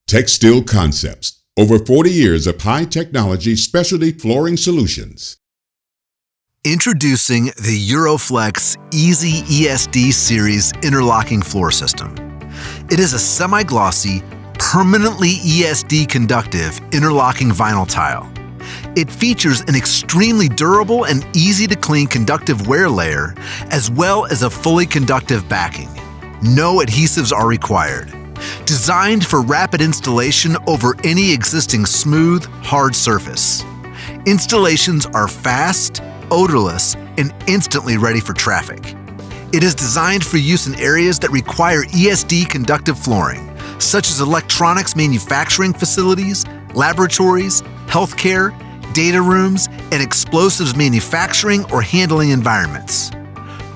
Textile Concepts. Over 40 years of high-technology specialty flooring solutions. Introducing the Euroflex Easy ESD Series interlocking floor system. It is a semi-glossy, permanently ESD conductive interlocking vinyl tile. It features an extremely durable and easy-to-clean conductive wear layer, as well as a fully conductive backing. No adhesives are required. Designed for rapid installation over any existing smooth, hard surface. Installations are fast, odorless, and instantly ready for traffic. It is designed for use in areas that require ESD conductive flooring, such as electronics manufacturing facilities, laboratories, healthcare, data rooms, and explosives manufacturing or handling environments.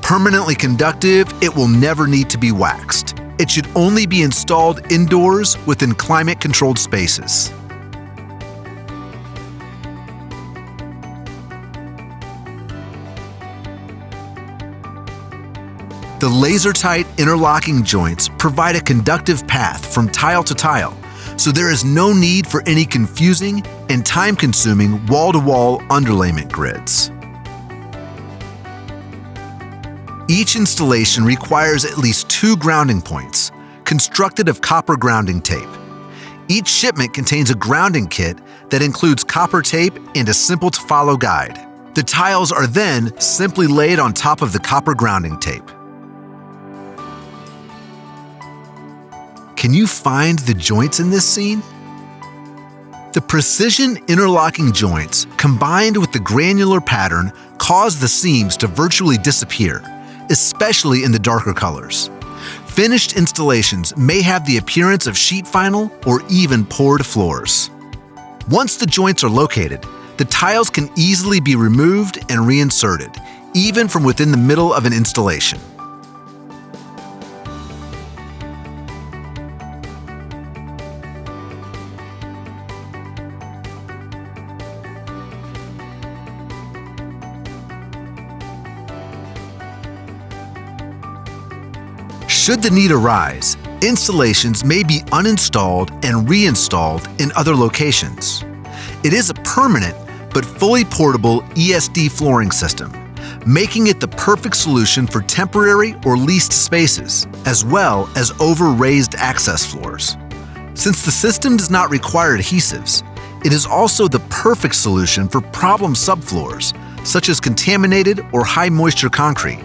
Permanently conductive, it will never need to be waxed. It should only be installed indoors within climate-controlled spaces. The laser-tight interlocking joints provide a conductive path from tile to tile, so there is no need for any confusing and time-consuming wall-to-wall underlayment grids. Each installation requires at least 2 grounding points, constructed of copper grounding tape. Each shipment contains a grounding kit that includes copper tape and a simple-to-follow guide. The tiles are then simply laid on top of the copper grounding tape. Can you find the joints in this scene? The precision interlocking joints, combined with the granular pattern, cause the seams to virtually disappear, especially in the darker colors. Finished installations may have the appearance of sheet vinyl or even poured floors. Once the joints are located, the tiles can easily be removed and reinserted, even from within the middle of an installation. Should the need arise, installations may be uninstalled and reinstalled in other locations. It is a permanent but fully portable ESD flooring system, making it the perfect solution for temporary or leased spaces, as well as over raised access floors. Since the system does not require adhesives, it is also the perfect solution for problem subfloors, such as contaminated or high moisture concrete.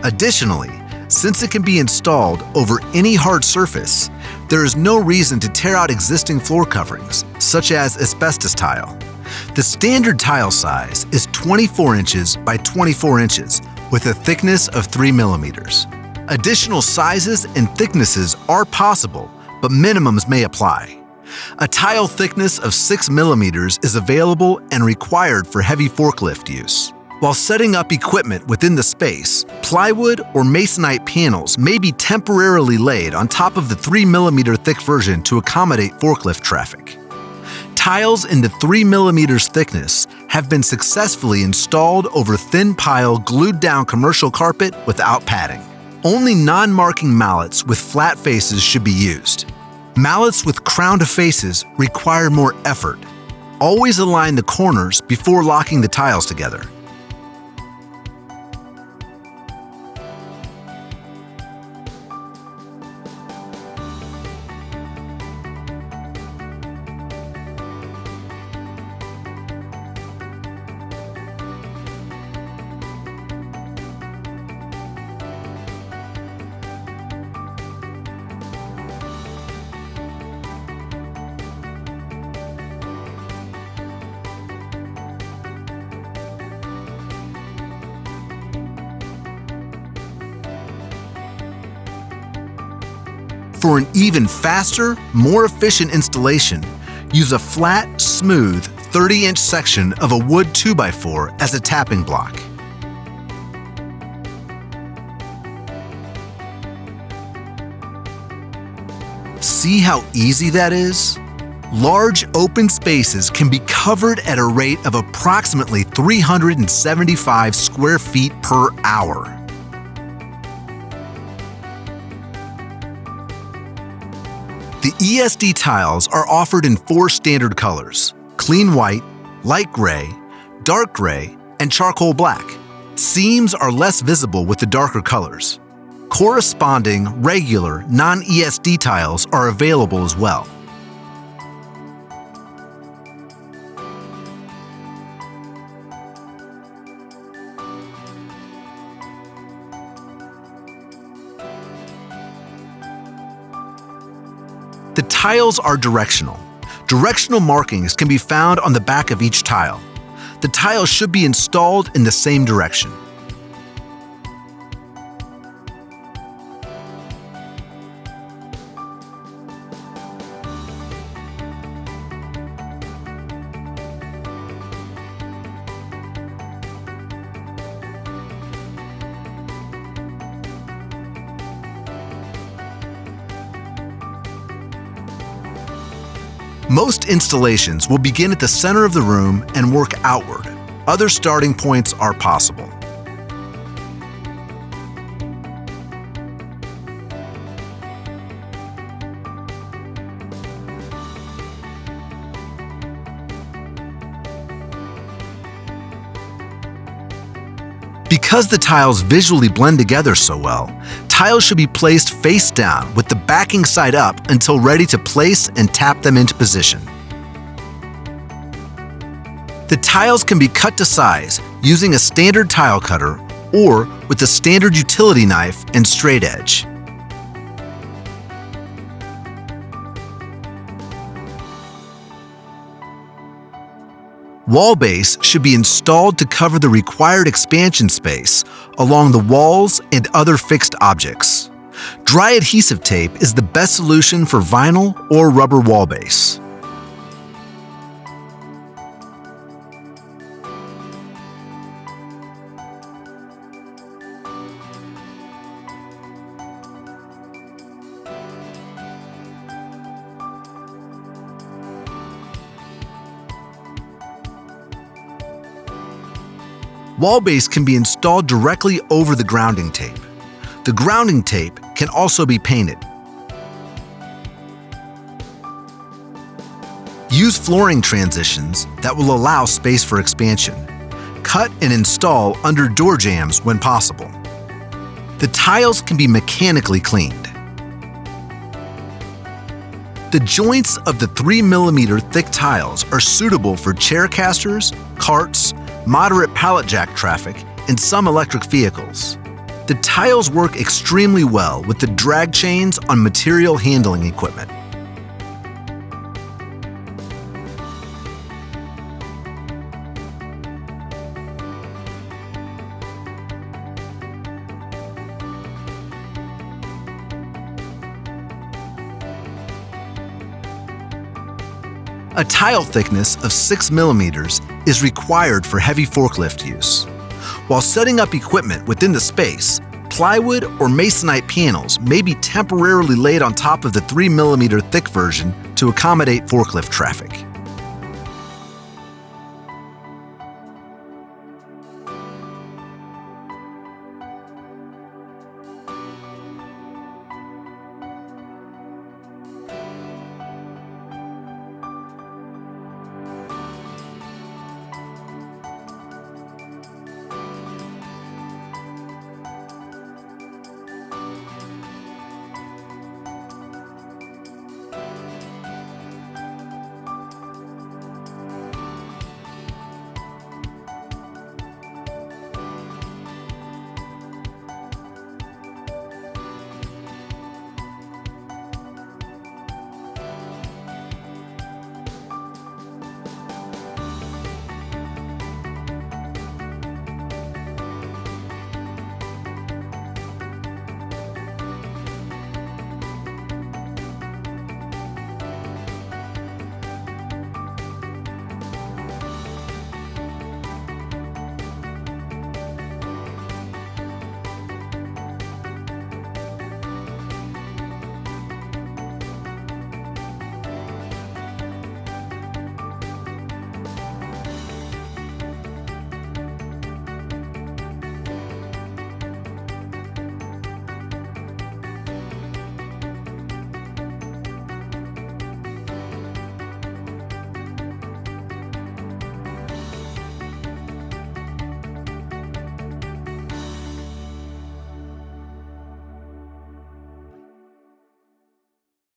Additionally, since it can be installed over any hard surface, there is no reason to tear out existing floor coverings, such as asbestos tile. The standard tile size is 24 inches by 24 inches with a thickness of 3 millimeters. Additional sizes and thicknesses are possible, but minimums may apply. A tile thickness of 6 millimeters is available and required for heavy forklift use. While setting up equipment within the space, plywood or masonite panels may be temporarily laid on top of the 3 millimeter thick version to accommodate forklift traffic. Tiles in the 3 millimeters thickness have been successfully installed over thin pile glued down commercial carpet without padding. Only non-marking mallets with flat faces should be used. Mallets with crowned faces require more effort. Always align the corners before locking the tiles together. For an even faster, more efficient installation, use a flat, smooth 30-inch section of a wood 2x4 as a tapping block. See how easy that is? Large open spaces can be covered at a rate of approximately 375 square feet per hour. The ESD tiles are offered in 4 standard colors: clean white, light gray, dark gray, and charcoal black. Seams are less visible with the darker colors. Corresponding regular non-ESD tiles are available as well. The tiles are directional. Directional markings can be found on the back of each tile. The tile should be installed in the same direction. Most installations will begin at the center of the room and work outward. Other starting points are possible. Because the tiles visually blend together so well, tiles should be placed face down with the backing side up until ready to place and tap them into position. The tiles can be cut to size using a standard tile cutter or with a standard utility knife and straight edge. Wall base should be installed to cover the required expansion space along the walls and other fixed objects. Dry adhesive tape is the best solution for vinyl or rubber wall base. Wall base can be installed directly over the grounding tape. The grounding tape can also be painted. Use flooring transitions that will allow space for expansion. Cut and install under door jambs when possible. The tiles can be mechanically cleaned. The joints of the 3mm thick tiles are suitable for chair casters, carts, moderate pallet jack traffic, and some electric vehicles. The tiles work extremely well with the drag chains on material handling equipment. A tile thickness of 6 millimeters is required for heavy forklift use. While setting up equipment within the space, plywood or masonite panels may be temporarily laid on top of the 3 millimeter thick version to accommodate forklift traffic.